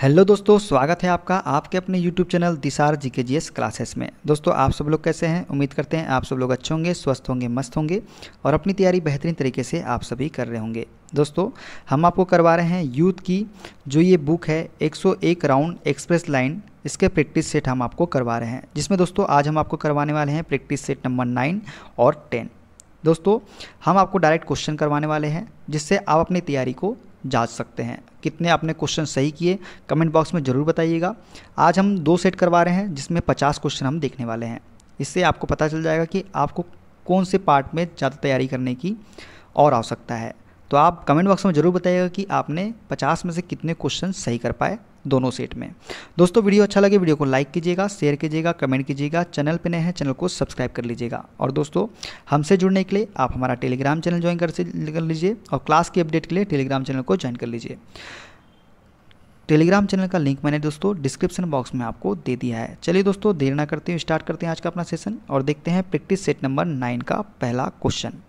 Hello दोस्तों, स्वागत है आपका आपके अपने यूट्यूब चैनल दिसार जीकेजीएस क्लासेस में। दोस्तों, आप सब लोग कैसे हैं? उम्मीद करते हैं आप सब लोग अच्छे होंगे, स्वस्थ होंगे, मस्त होंगे और अपनी तैयारी बेहतरीन तरीके से आप सभी कर रहे होंगे। दोस्तों, हम आपको करवा रहे हैं यूथ की जो ये बुक है 101 राउंड एक्सप्रेस लाइन, इसके प्रैक्टिस सेट हम आपको करवा रहे हैं, जिसमें दोस्तों आज हम आपको करवाने वाले हैं प्रैक्टिस सेट नंबर 9 और 10। दोस्तों, हम आपको डायरेक्ट क्वेश्चन करवाने वाले हैं जिससे आप अपनी तैयारी को जांच सकते हैं। कितने आपने क्वेश्चन सही किए कमेंट बॉक्स में ज़रूर बताइएगा। आज हम 2 सेट करवा रहे हैं जिसमें 50 क्वेश्चन हम देखने वाले हैं। इससे आपको पता चल जाएगा कि आपको कौन से पार्ट में ज़्यादा तैयारी करने की और आवश्यकता है। तो आप कमेंट बॉक्स में ज़रूर बताइएगा कि आपने 50 में से कितने क्वेश्चन सही कर पाए दोनों सेट में। दोस्तों, वीडियो अच्छा लगे वीडियो को लाइक कीजिएगा, शेयर कीजिएगा, कमेंट कीजिएगा। चैनल पे नए हैं चैनल को सब्सक्राइब कर लीजिएगा। और दोस्तों, हमसे जुड़ने के लिए आप हमारा टेलीग्राम चैनल ज्वाइन कर लीजिए और क्लास की अपडेट के लिए टेलीग्राम चैनल को ज्वाइन कर लीजिए। टेलीग्राम चैनल का लिंक मैंने दोस्तों डिस्क्रिप्शन बॉक्स में आपको दे दिया है। चलिए दोस्तों, देर ना करते हुए स्टार्ट करते हैं आज का अपना सेशन और देखते हैं प्रैक्टिस सेट नंबर 9 का पहला क्वेश्चन।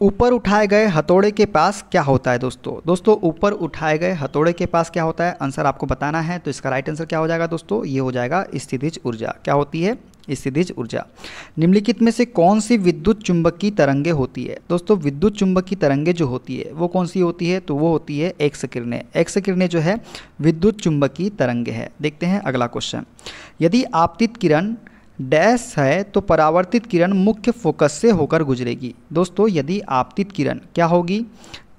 ऊपर उठाए गए हथौड़े के पास क्या होता है? दोस्तों ऊपर उठाए गए हथौड़े के पास क्या होता है, आंसर आपको बताना है। तो इसका राइट आंसर क्या हो जाएगा दोस्तों? ये हो जाएगा स्थितिज ऊर्जा। क्या होती है? स्थितिज ऊर्जा। निम्नलिखित में से कौन सी विद्युत चुंबकीय तरंगे होती है? दोस्तों, विद्युत चुंबकीय तरंगे जो होती है वो कौन सी होती है? तो वो होती है एक्स किरणें। एक्स किरणें जो है विद्युत चुंबकीय तरंगे है। देखते हैं अगला क्वेश्चन। यदि आपतित किरण डैश है तो परावर्तित किरण मुख्य फोकस से होकर गुजरेगी। दोस्तों, यदि आपतित किरण क्या होगी?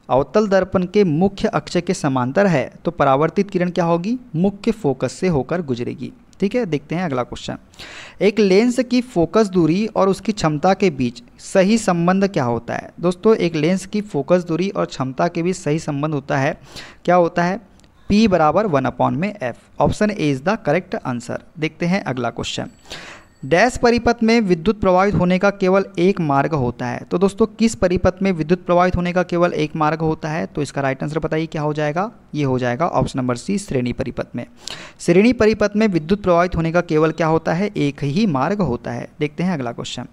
अवतल दर्पण के मुख्य अक्ष के समांतर है तो परावर्तित किरण क्या होगी? मुख्य फोकस से होकर गुजरेगी। ठीक है, देखते हैं अगला क्वेश्चन। एक लेंस की फोकस दूरी और उसकी क्षमता के बीच सही संबंध क्या होता है? दोस्तों, एक लेंस की फोकस दूरी और क्षमता के बीच सही संबंध होता है। क्या होता है? P बराबर 1/f। Option A is the correct answer. देखते हैं अगला क्वेश्चन। डैश परिपथ में विद्युत प्रवाहित होने का केवल एक मार्ग होता है। तो दोस्तों, किस परिपथ में विद्युत प्रवाहित होने का केवल एक मार्ग होता है? तो इसका राइट आंसर बताइए क्या हो जाएगा? ये हो जाएगा ऑप्शन नंबर सी, श्रेणी परिपथ में। श्रेणी परिपथ में विद्युत प्रवाहित होने का केवल क्या होता है? एक ही मार्ग होता है। देखते हैं अगला क्वेश्चन।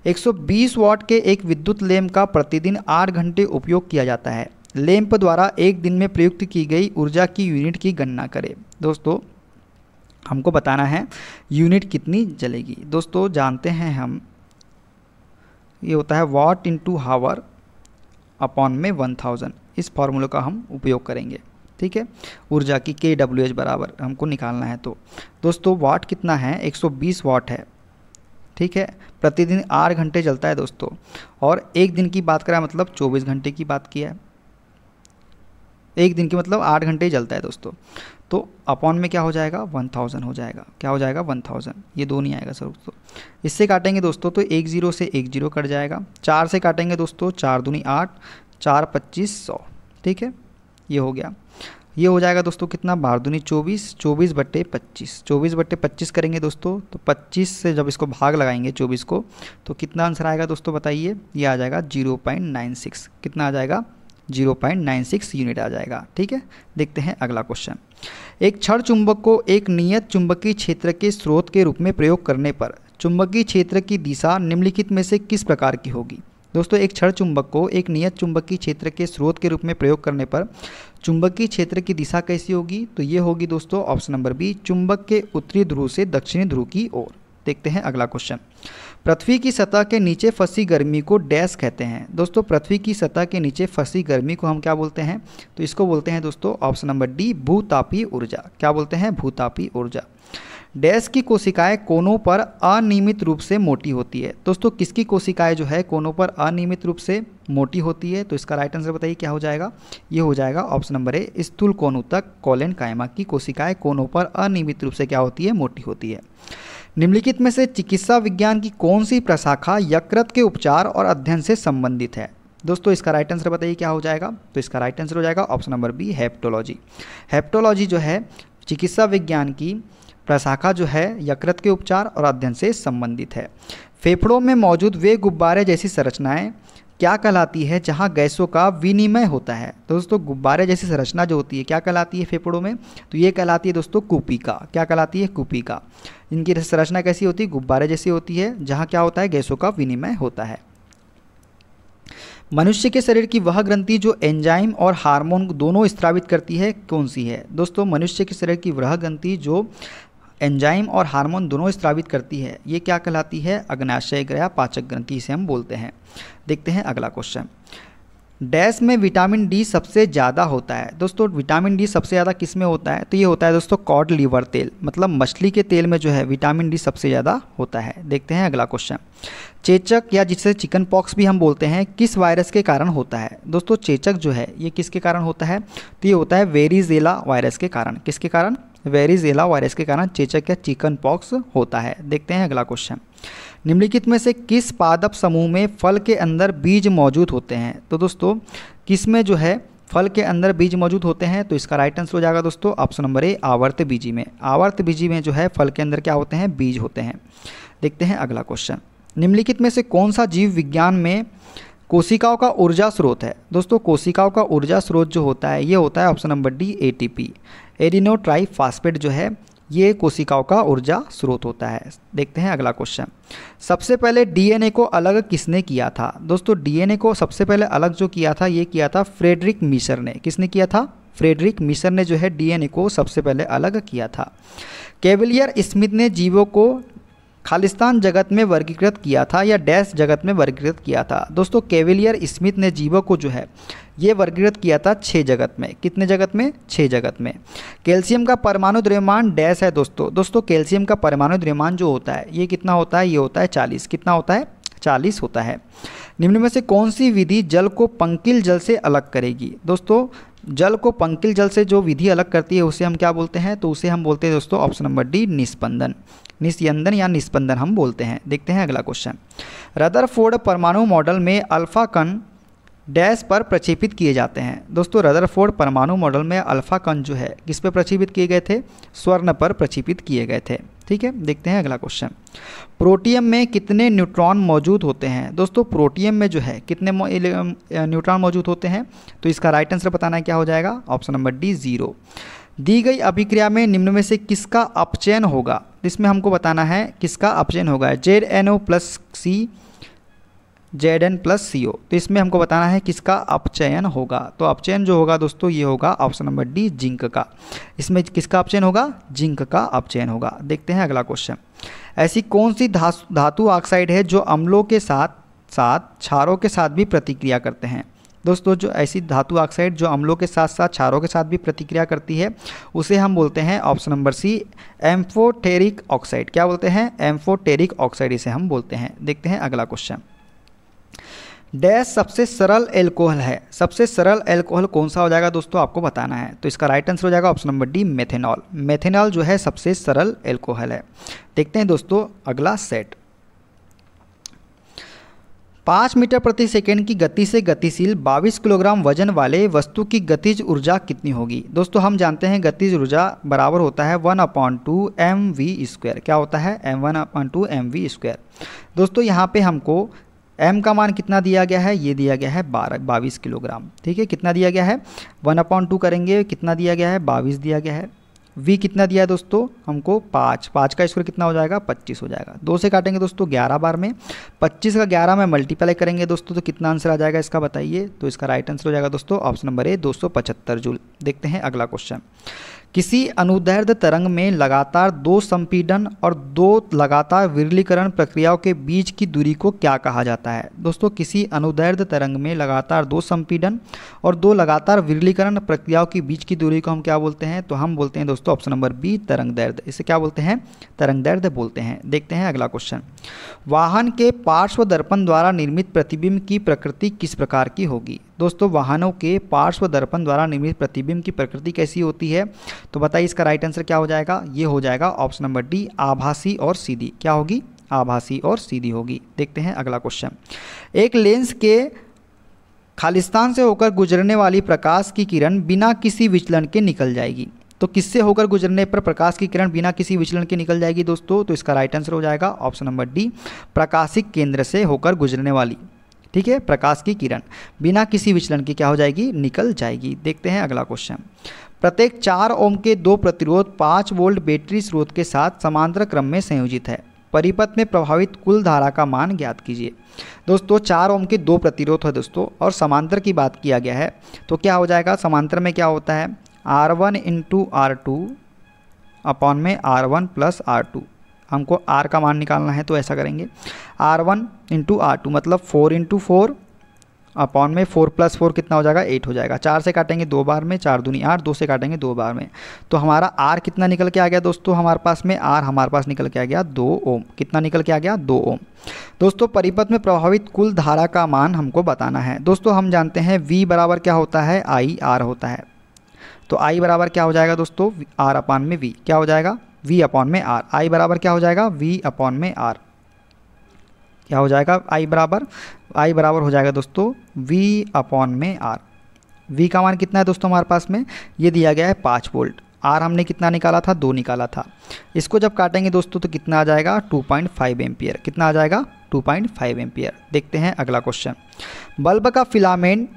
120 वाट के एक विद्युत लैंप का प्रतिदिन 8 घंटे उपयोग किया जाता है। लैंप द्वारा एक दिन में प्रयुक्त की गई ऊर्जा की यूनिट की गणना करें। दोस्तों, हमको बताना है यूनिट कितनी जलेगी। दोस्तों, जानते हैं हम ये होता है वाट इंटू हावर अपॉन में 1000। इस फार्मूले का हम उपयोग करेंगे। ठीक है, ऊर्जा की kWh बराबर हमको निकालना है। तो दोस्तों, वाट कितना है? 120 वाट है। ठीक है, प्रतिदिन 8 घंटे जलता है दोस्तों। और एक दिन की बात करें मतलब 24 घंटे की बात किया है। एक दिन की मतलब 8 घंटे ही जलता है दोस्तों। तो अपॉन में क्या हो जाएगा? 1000 हो जाएगा। क्या हो जाएगा? 1000। ये 2 नहीं आएगा सर दोस्तों। इससे काटेंगे दोस्तों तो 1 0 से 1 0 कट जाएगा। 4 से काटेंगे दोस्तों, 4 दूनी 8, 4 25 100। ठीक है, ये हो गया। ये हो जाएगा दोस्तों कितना? 12 दूनी 24, 24/25। 24/25 करेंगे दोस्तों तो 25 से जब इसको भाग लगाएंगे 24 को तो कितना आंसर आएगा दोस्तों बताइए? ये आ जाएगा 0.96। कितना आ जाएगा? 0.96 यूनिट आ जाएगा। ठीक है, देखते हैं अगला क्वेश्चन। एक क्षण चुंबक को एक नियत चुंबकीय क्षेत्र के स्रोत के रूप में प्रयोग करने पर चुंबकीय क्षेत्र की दिशा निम्नलिखित में से किस प्रकार की होगी? दोस्तों, एक क्षण चुंबक को एक नियत चुंबकीय क्षेत्र के स्रोत के रूप में प्रयोग करने पर चुंबकीय क्षेत्र की दिशा कैसी होगी? तो ये होगी दोस्तों ऑप्शन नंबर बी, चुंबक के उत्तरी ध्रुव से दक्षिणी ध्रुव की ओर। देखते हैं अगला क्वेश्चन। पृथ्वी की सतह के नीचे फंसी गर्मी को डैश कहते हैं। दोस्तों, पृथ्वी की सतह के नीचे फंसी गर्मी को हम क्या बोलते हैं? तो इसको बोलते हैं दोस्तों ऑप्शन नंबर डी, भूतापीय ऊर्जा। क्या बोलते हैं? भूतापीय ऊर्जा। डैश की कोशिकाएं कोनों पर अनियमित रूप से मोटी होती है। दोस्तों, किसकी कोशिकाएं जो है कोनों पर अनियमित रूप से मोटी होती है? तो इसका राइट आंसर बताइए क्या हो जाएगा? ये हो जाएगा ऑप्शन नंबर ए, स्थूल कोणोत्तक कोलेन कायमा की कोशिकाएं कोनों पर अनियमित रूप से क्या होती है? मोटी होती है। निम्नलिखित में से चिकित्सा विज्ञान की कौन सी प्रशाखा यकृत के उपचार और अध्ययन से संबंधित है? दोस्तों, इसका राइट आंसर बताइए क्या हो जाएगा? तो इसका राइट आंसर हो जाएगा option number B, heptology. Heptology जो है चिकित्सा विज्ञान की प्रशाखा जो है यकृत के उपचार और अध्ययन से संबंधित है। फेफड़ों में मौजूद वे गुब्बारे जैसी संरचनाएं क्या कहलाती है जहां गैसों का विनिमय होता है? दोस्तों, गुब्बारे जैसी संरचना जो होती है क्या कहलाती है फेफड़ों में? तो ये कहलाती है दोस्तों कूपिका। क्या कहलाती है? कूपिका। इनकी संरचना कैसी होती है? गुब्बारे जैसी होती है, जहां क्या होता है? गैसों का विनिमय होता है। मनुष्य के शरीर की वह ग्रंथि जो एंजाइम और हार्मोन दोनों स्रावित करती है कौन सी है? दोस्तों मनुष्य के शरीर की वह ग्रंथि जो एंजाइम और हार्मोन दोनों स्रावित करती है ये क्या कहलाती है? अग्न्याशय या पाचक ग्रंथि इसे हम बोलते हैं। देखते हैं अगला क्वेश्चन। डैश में विटामिन डी सबसे ज़्यादा होता है। दोस्तों विटामिन डी सबसे ज़्यादा किस में होता है? तो ये होता है दोस्तों कॉड लिवर तेल, मतलब मछली के तेल में जो है विटामिन डी सबसे ज़्यादा होता है। देखते हैं अगला क्वेश्चन। चेचक या जिसे चिकन पॉक्स भी हम बोलते हैं किस वायरस के कारण होता है? दोस्तों चेचक जो है ये किसके कारण होता है? तो ये होता है वेरिजेला वायरस के कारण। किसके कारण? वेरिजेला वायरस के कारण चेचक या चिकन पॉक्स होता है। देखते हैं अगला क्वेश्चन। निम्नलिखित में से किस पादप समूह में फल के अंदर बीज मौजूद होते हैं? तो दोस्तों किस में जो है फल के अंदर बीज मौजूद होते हैं? तो इसका राइट आंसर हो जाएगा दोस्तों ऑप्शन नंबर ए, आवर्त बीजी में। आवर्त बीजी में जो है फल के अंदर क्या होते हैं? बीज होते हैं। देखते हैं अगला क्वेश्चन। निम्नलिखित में से कौन सा जीव विज्ञान में कोशिकाओं का ऊर्जा स्रोत है? दोस्तों कोशिकाओं का ऊर्जा स्रोत जो होता है ये होता है option number D, ATP, adeno triphosphate जो है ये कोशिकाओं का ऊर्जा स्रोत होता है। देखते हैं अगला क्वेश्चन। सबसे पहले डीएनए को अलग किसने किया था? दोस्तों डीएनए को सबसे पहले अलग जो किया था ये किया था फ्रेडरिक मीशर ने। किसने किया था? फ्रेडरिक मीशर ने जो है डीएनए को सबसे पहले अलग किया था। कैवलियर स्मिथ ने जीवों को खालिस्तान जगत में वर्गीकृत किया था या डैश जगत में वर्गीकृत किया था? दोस्तों कैवलियर स्मिथ ने जीवों को जो है ये वर्गीकृत किया था 6 जगत में। कितने जगत में? 6 जगत में। कैल्शियम का परमाणु द्रव्यमान डैश है दोस्तों कैल्शियम का परमाणु द्रव्यमान जो होता है ये कितना होता है? ये होता है 40। कितना होता है? 40 होता है। निम्न में से कौन सी विधि जल को पंकिल जल से अलग करेगी? दोस्तों जल को पंकिल जल से जो विधि अलग करती है उसे हम क्या बोलते हैं? तो उसे हम बोलते हैं दोस्तों ऑप्शन नंबर डी, निस्पंदन। निस्यंदन या निस्पंदन हम बोलते हैं। देखते हैं अगला क्वेश्चन। रदरफोर्ड परमाणु मॉडल में अल्फा कण डैश पर प्रक्षेपित किए जाते हैं। दोस्तों रदरफोर्ड परमाणु मॉडल में अल्फा कण जो है किस पर प्रक्षेपित किए गए थे? स्वर्ण पर प्रक्षेपित किए गए थे। ठीक है, देखते हैं अगला क्वेश्चन। प्रोटियम में कितने न्यूट्रॉन मौजूद होते हैं? दोस्तों प्रोटियम में जो है कितने न्यूट्रॉन मौजूद होते हैं? तो इसका राइट आंसर बताना है क्या हो जाएगा? Option number D, 0। दी गई अभिक्रिया में निम्न में से किसका अपचयन होगा? इसमें हमको बताना है किसका अपचयन होगा। ZNO प्लस सी, Zn+CO। तो इसमें हमको बताना है किसका अपचयन होगा। तो अपचयन जो होगा दोस्तों ये होगा ऑप्शन नंबर डी, जिंक का। इसमें किसका अपचयन होगा? जिंक का अपचयन होगा। देखते हैं अगला क्वेश्चन। ऐसी कौन सी धातु ऑक्साइड है जो अम्लों के साथ साथ क्षारों के साथ भी प्रतिक्रिया करते हैं? दोस्तों जो ऐसी धातु ऑक्साइड जो अम्लों के साथ साथ क्षारों के साथ भी प्रतिक्रिया करती है उसे हम बोलते हैं option number C, amphoteric oxide. क्या बोलते हैं? एम्फोटेरिक ऑक्साइड इसे हम बोलते हैं। देखते हैं अगला क्वेश्चन। डैश सबसे सरल एल्कोहल है। सबसे सरल एल्कोहल कौन सा हो जाएगा दोस्तों? आपको बताना है। तो इसका राइट आंसर हो जाएगा option number D, methanol. Methanol जो है सबसे सरल एल्कोहल है। देखते हैं दोस्तों अगला सेट। 5 मीटर प्रति सेकेंड की गति से गतिशील 22 किलोग्राम वजन वाले वस्तु की गतिज ऊर्जा कितनी होगी? दोस्तों हम जानते हैं गतिज ऊर्जा बराबर होता है 1/2 mv²। क्या होता है? 1/2 mv²। दोस्तों यहाँ पे हमको m का मान कितना दिया गया है? ये दिया गया है 22 किलोग्राम। ठीक है, कितना दिया गया है? 1/2 करेंगे कितना दिया गया है? 22 दिया गया है। v कितना दिया है दोस्तों हमको? 5 का स्क्वायर कितना हो जाएगा? 25 हो जाएगा। 2 से काटेंगे दोस्तों 11 बार में, 25 का 11 में मल्टीप्लाई करेंगे दोस्तों तो कितना आंसर आ जाएगा इसका बताइए? तो इसका राइट आंसर हो जाएगा दोस्तों ऑप्शन नंबर ए, 275 जूल। देखते हैं अगला क्वेश्चन। किसी अनुदैर्ध्य तरंग में लगातार 2 संपीड़न और 2 लगातार विरलीकरण प्रक्रियाओं के बीच की दूरी को क्या कहा जाता है? दोस्तों किसी अनुदैर्ध्य तरंग में लगातार 2 संपीड़न और 2 लगातार विरलीकरण प्रक्रियाओं के बीच की दूरी को हम क्या बोलते हैं? तो हम बोलते हैं दोस्तों ऑप्शन नंबर बी, तरंग दैर्ध्य। इसे क्या बोलते हैं? तरंग दैर्ध्य बोलते हैं। देखते हैं अगला क्वेश्चन। वाहन के पार्श्व दर्पण द्वारा निर्मित प्रतिबिंब की प्रकृति किस प्रकार की होगी? दोस्तों वाहनों के पार्श्व दर्पण द्वारा निर्मित प्रतिबिंब की प्रकृति कैसी होती है? तो बताइए इसका राइट आंसर क्या हो जाएगा? ये हो जाएगा ऑप्शन नंबर डी, आभासी और सीधी। क्या होगी? आभासी और सीधी होगी। देखते हैं अगला क्वेश्चन। एक लेंस के खालिस्तान से होकर गुजरने वाली प्रकाश की किरण बिना किसी विचलन के निकल जाएगी। तो किससे होकर गुजरने पर प्रकाश की किरण बिना किसी विचलन के निकल जाएगी दोस्तों? तो इसका राइट आंसर हो जाएगा ऑप्शन नंबर डी, प्रकाशिक केंद्र से होकर गुजरने वाली। ठीक है, प्रकाश की किरण बिना किसी विचलन की क्या हो जाएगी? निकल जाएगी। देखते हैं अगला क्वेश्चन। प्रत्येक 4 ओम के 2 प्रतिरोध 5 वोल्ट बैटरी स्रोत के साथ समांतर क्रम में संयोजित है। परिपथ में प्रभावित कुल धारा का मान ज्ञात कीजिए। दोस्तों 4 ओम के 2 प्रतिरोध है दोस्तों, और समांतर की बात किया गया है तो क्या हो जाएगा, समांतर में क्या होता है R1 इंटू R2 अपॉन में R1 प्लस R2। हमको R का मान निकालना है तो ऐसा करेंगे R1 इंटू R2 मतलब 4 इंटू 4 अपॉन में 4 प्लस 4 कितना हो जाएगा 8 हो जाएगा। 4 से काटेंगे 2 बार में, 4 दूनी 8, 2 से काटेंगे 2 बार में, तो हमारा R कितना निकल के आ गया दोस्तों, हमारे पास में R हमारे पास निकल के आ गया 2 ओम। कितना निकल के आ गया 2 ओम। दोस्तों परिपथ में प्रभावित कुल धारा का मान हमको बताना है। दोस्तों हम जानते हैं V बराबर क्या होता है, I R होता है, तो I बराबर क्या हो जाएगा दोस्तों, R अपॉन में V क्या हो जाएगा, V अपॉन में R। I बराबर क्या हो जाएगा, V अपॉन में R क्या हो जाएगा, I बराबर हो जाएगा दोस्तों V अपॉन में R। V का मान कितना है दोस्तों हमारे पास में, ये दिया गया है 5 वोल्ट। R हमने कितना निकाला था, 2 निकाला था। इसको जब काटेंगे दोस्तों तो कितना आ जाएगा 2.5 एम्पियर। कितना आ जाएगा 2.5 एम्पियर। देखते हैं अगला क्वेश्चन। बल्ब का फिलामेंट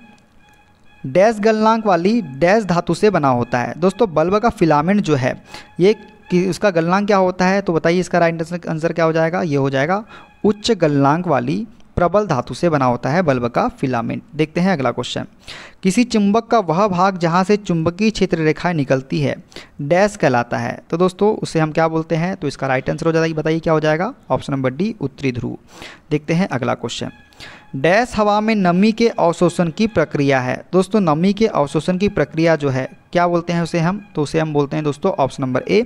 डैश गलनांक वाली डैश धातु से बना होता है। दोस्तों बल्ब का फिलामेंट जो है ये कि उसका गलनांक क्या होता है, तो बताइए इसका राइट आंसर क्या हो जाएगा, ये हो जाएगा उच्च गलनांक वाली प्रबल धातु से बना होता है बल्ब का फिलामेंट। देखते हैं अगला क्वेश्चन। किसी चुंबक का वह भाग जहां से चुंबकीय क्षेत्र रेखाएं निकलती है डैश कहलाता है। तो दोस्तों उसे हम क्या बोलते हैं, तो इसका राइट आंसर हो जाएगा, बताइए क्या हो जाएगा, ऑप्शन नंबर डी उत्तरी ध्रुव। देखते हैं अगला क्वेश्चन। डैश हवा में नमी के अवशोषण की प्रक्रिया है। दोस्तों नमी के अवशोषण की प्रक्रिया जो है क्या बोलते हैं उसे हम, तो उसे हम बोलते हैं दोस्तों ऑप्शन नंबर ए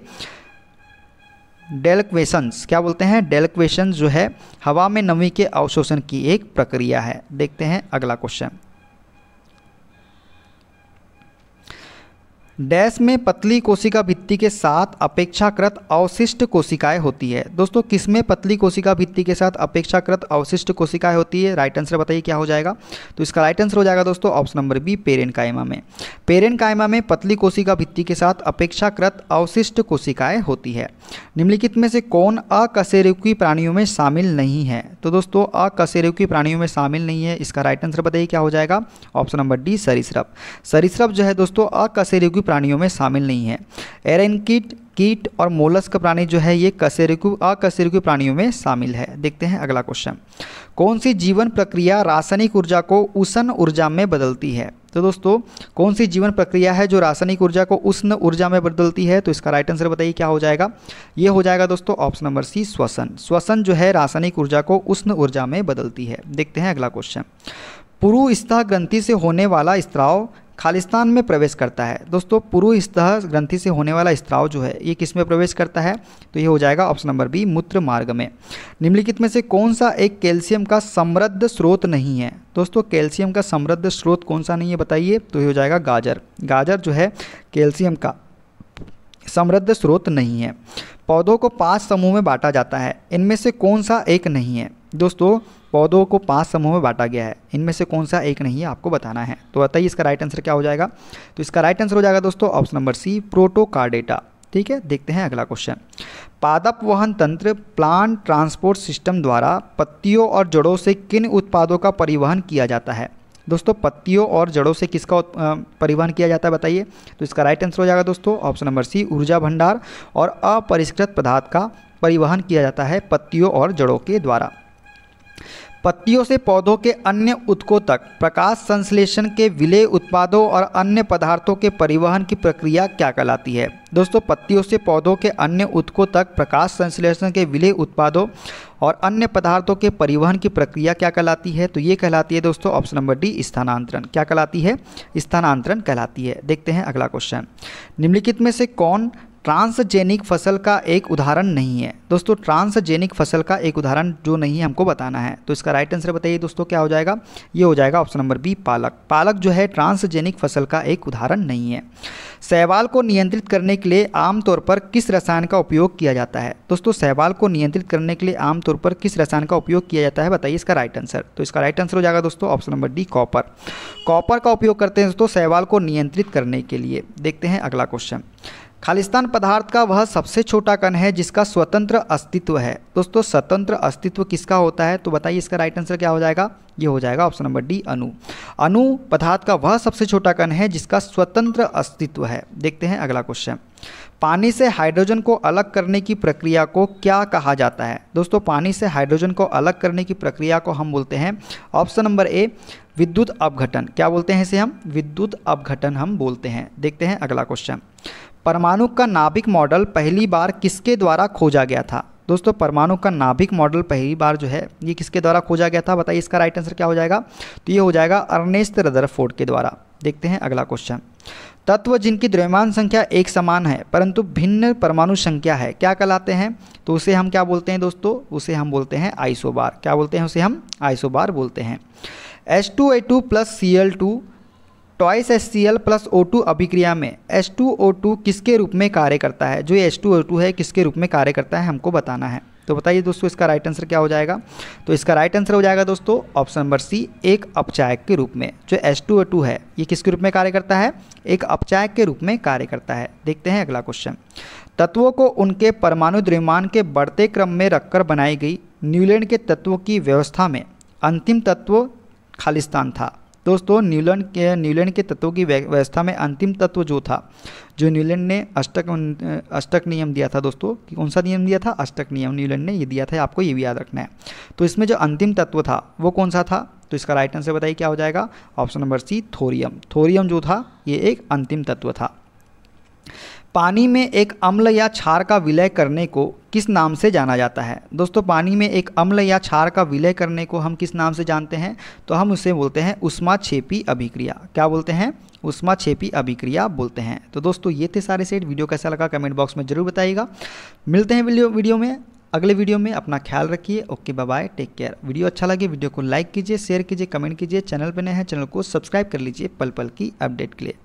डेलक्वेशंस। क्या बोलते हैं, डेलक्वेशंस जो है हवा में नमी के अवशोषण की एक प्रक्रिया है। देखते हैं अगला क्वेश्चन। डैश में पतली कोशिका भित्ति के साथ अपेक्षाकृत अवशिष्ट कोशिकाएं होती है। दोस्तों किसमें पतली कोशिका भित्ति के साथ अपेक्षाकृत अवशिष्ट कोशिकाएं होती है, राइट आंसर बताइए क्या हो जाएगा, तो इसका राइट आंसर हो जाएगा दोस्तों ऑप्शन नंबर बी पेरेनकाइमा में। पेरेनकाइमा में पतली कोशिका भित्ति के साथ अपेक्षाकृत अवशिष्ट कोशिकाएं होती है। निम्नलिखित में से कौन अकशेरुकी प्राणियों में शामिल नहीं है, तो दोस्तों अकशेरुकी प्राणियों में शामिल नहीं है, इसका राइट आंसर बताइए क्या हो जाएगा, ऑप्शन नंबर डी सरीसृप। सरीसृप जो है दोस्तों अकशेरुकी प्राणियों में शामिल नहीं है। एरेनकीट, कीट और मोलस्क प्राणी जो है ये अकशेरुकी प्राणियों में शामिल है। देखते हैं अगला क्वेश्चन। कौन सी जीवन प्रक्रिया रासायनिक ऊर्जा को उष्ण ऊर्जा में बदलती है। तो दोस्तों कौन सी जीवन प्रक्रिया है जो रासायनिक ऊर्जा को उष्ण ऊर्जा में बदलती है, तो इसका राइट आंसर बताइए क्या हो जाएगा, ये हो जाएगा दोस्तों ऑप्शन नंबर सी श्वसन। श्वसन जो है रासायनिक ऊर्जा को उष्ण ऊर्जा में बदलती है। देखते हैं अगला क्वेश्चन। पुरुस्तः ग्रंथि से होने वाला स्त्राव खालिस्तान में प्रवेश करता है। दोस्तों पुरुस्तः ग्रंथि से होने वाला स्त्राव जो है ये किस में प्रवेश करता है, तो ये हो जाएगा ऑप्शन नंबर बी मूत्र मार्ग में। निम्नलिखित में से कौन सा एक कैल्शियम का समृद्ध स्रोत नहीं है। दोस्तों कैल्शियम का समृद्ध स्रोत कौन सा नहीं है बताइए, तो ये हो जाएगा गाजर। गाजर जो है कैल्शियम का समृद्ध स्रोत नहीं है। पौधों को 5 समूह में बांटा जाता है, इनमें से कौन सा एक नहीं है। दोस्तों पौधों को 5 समूह में बांटा गया है, इनमें से कौन सा एक नहीं है आपको बताना है, तो बताइए इसका राइट आंसर क्या हो जाएगा, तो इसका राइट आंसर हो जाएगा दोस्तों ऑप्शन नंबर सी प्रोटोकार्डेटा। ठीक है, देखते हैं अगला क्वेश्चन। पादप वहन तंत्र प्लांट ट्रांसपोर्ट सिस्टम द्वारा पत्तियों और जड़ों से किन उत्पादों का परिवहन किया जाता है। दोस्तों पत्तियों और जड़ों से किसका परिवहन किया जाता है बताइए, तो इसका राइट आंसर हो जाएगा दोस्तों ऑप्शन नंबर सी ऊर्जा भंडार और अपरिष्कृत पदार्थ का परिवहन किया जाता है पत्तियों और जड़ों के द्वारा। पत्तियों से पौधों के अन्य उत्कों तक प्रकाश संश्लेषण के विलेय उत्पादों और अन्य पदार्थों के परिवहन की प्रक्रिया क्या कहलाती है। दोस्तों पत्तियों से पौधों के अन्य उत्कों तक प्रकाश संश्लेषण के विलेय उत्पादों और अन्य पदार्थों के परिवहन की प्रक्रिया क्या कहलाती है, तो ये कहलाती है दोस्तों ऑप्शन नंबर डी स्थानांतरण। क्या कहलाती है, स्थानांतरण कहलाती है। देखते हैं अगला क्वेश्चन। निम्नलिखित में से कौन ट्रांसजेनिक फसल का एक उदाहरण नहीं है। दोस्तों ट्रांसजेनिक फसल का एक उदाहरण जो नहीं है हमको बताना है, तो इसका राइट आंसर बताइए दोस्तों क्या हो जाएगा, ये हो जाएगा ऑप्शन नंबर बी पालक। पालक जो है ट्रांसजेनिक फसल का एक उदाहरण नहीं है। शैवाल को नियंत्रित करने के लिए आमतौर पर किस रसायन का उपयोग किया जाता है। दोस्तों शैवाल को नियंत्रित करने के लिए आमतौर पर किस रसायन का उपयोग किया जाता है, बताइए इसका राइट आंसर, तो इसका राइट आंसर हो जाएगा दोस्तों option number D copper. Copper का उपयोग करते हैं दोस्तों शैवाल को नियंत्रित करने के लिए। देखते हैं अगला क्वेश्चन। खालिस्तान पदार्थ का वह सबसे छोटा कण है जिसका स्वतंत्र अस्तित्व है। दोस्तों स्वतंत्र अस्तित्व किसका होता है, तो बताइए इसका राइट आंसर क्या हो जाएगा, ये हो जाएगा ऑप्शन नंबर डी अणु। अणु पदार्थ का वह सबसे छोटा कण है जिसका स्वतंत्र अस्तित्व है। देखते हैं अगला क्वेश्चन। पानी से हाइड्रोजन को अलग करने की प्रक्रिया को क्या कहा जाता है। दोस्तों पानी से हाइड्रोजन को अलग करने की प्रक्रिया को हम बोलते हैं ऑप्शन नंबर ए विद्युत अपघटन। क्या बोलते हैं इसे हम, विद्युत अपघटन हम बोलते हैं। देखते हैं अगला क्वेश्चन। परमाणु का नाभिक मॉडल पहली बार किसके द्वारा खोजा गया था। दोस्तों परमाणु का नाभिक मॉडल पहली बार जो है ये किसके द्वारा खोजा गया था, बताइए इसका राइट आंसर क्या हो जाएगा, तो ये हो जाएगा अर्नेस्ट रदरफोर्ड के द्वारा। देखते हैं अगला क्वेश्चन। तत्व जिनकी द्रव्यमान संख्या एक समान है परंतु भिन्न परमाणु संख्या है क्या कहलाते हैं, तो उसे हम क्या बोलते हैं दोस्तों, उसे हम बोलते हैं आइसोबार। क्या बोलते हैं उसे हम, आइसोबार बोलते हैं। H2A2 plus Cl2 toys HCl plus O2 अभिक्रिया में H2O2 किसके रूप में कार्य करता है। जो ये H2O2 है किसके रूप में कार्य करता है हमको बताना है। तो बताइए दोस्तों इसका राइट आंसर क्या हो जाएगा, तो इसका राइट आंसर हो जाएगा दोस्तों ऑप्शन नंबर सी एक अपचायक के रूप में। जो H2O2 है ये किसके रूप में कार्य करता है, एक अपचायक के रूप में कार्य करता है। देखते हैं अगला क्वेश्चन। तत्वों को उनके परमाणु द्रव्यमान के बढ़ते क्रम में रखकर बनाई गई न्यूलैंड के तत्वों की व्यवस्था में अंतिम तत्व खालिस्तान था। दोस्तों न्यूलैंड के तत्वों की व्यवस्था में अंतिम तत्व जो था, जो न्यूलैंड ने अष्टक नियम दिया था दोस्तों, कि कौन सा नियम दिया था, अष्टक नियम न्यूलैंड ने ये दिया था, आपको ये भी याद रखना है। तो इसमें जो अंतिम तत्व था वो कौन सा था, तो इसका राइट आंसर बताइए क्या हो जाएगा, option number C thorium. Thorium जो था ये एक अंतिम तत्व था। पानी में एक अम्ल या क्षार का विलय करने को किस नाम से जाना जाता है। दोस्तों पानी में एक अम्ल या क्षार का विलय करने को हम किस नाम से जानते हैं, तो हम उसे बोलते हैं ऊष्माक्षेपी अभिक्रिया। क्या बोलते हैं, ऊष्माक्षेपी अभिक्रिया बोलते हैं। तो दोस्तों ये थे सारे सेट। वीडियो कैसा लगा कमेंट बॉक्स में जरूर बताइएगा। मिलते हैं वीडियो में, अगले वीडियो में। अपना ख्याल रखिए। Okay bye bye, take care. Video अच्छा लगे वीडियो को लाइक कीजिए, शेयर कीजिए, कमेंट कीजिए। चैनल पर नए हैं चैनल को सब्सक्राइब कर लीजिए पल पल की अपडेट के लिए।